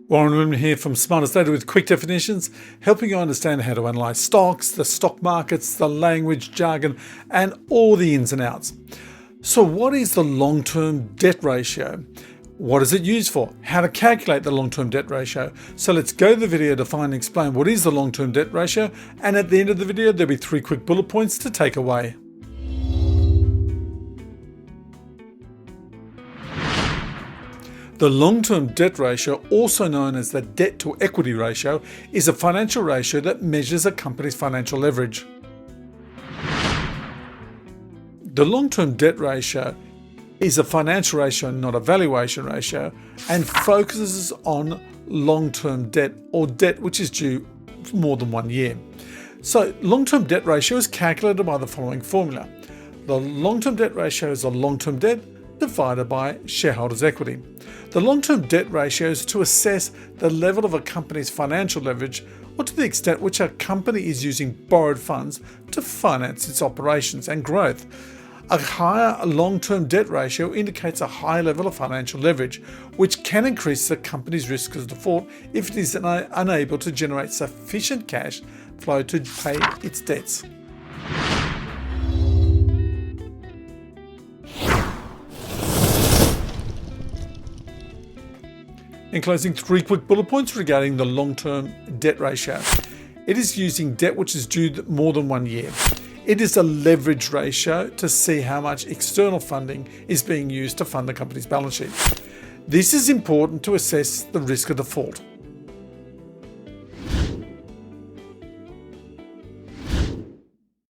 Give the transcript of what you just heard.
Warren Woodman here from Smartest Data with quick definitions, helping you understand how to analyze stocks, the stock markets, the language, jargon, and all the ins and outs. So what is the long-term debt ratio? What is it used for? How to calculate the long-term debt ratio? So let's go to the video to find and explain what is the long-term debt ratio, and at the end of the video there'll be 3 quick bullet points to take away. The long-term debt ratio, also known as the debt to equity ratio, is a financial ratio that measures a company's financial leverage. The long-term debt ratio is a financial ratio, not a valuation ratio, and focuses on long-term debt or debt which is due for more than 1 year. So long-term debt ratio is calculated by the following formula. The long-term debt ratio is a long-term debt divided by shareholders' equity. The long-term debt ratio is to assess the level of a company's financial leverage, or to the extent which a company is using borrowed funds to finance its operations and growth. A higher long-term debt ratio indicates a high level of financial leverage, which can increase the company's risk of default if it is unable to generate sufficient cash flow to pay its debts. In closing, 3 quick bullet points regarding the long-term debt ratio. It is using debt which is due more than 1 year. It is a leverage ratio to see how much external funding is being used to fund the company's balance sheet. This is important to assess the risk of default.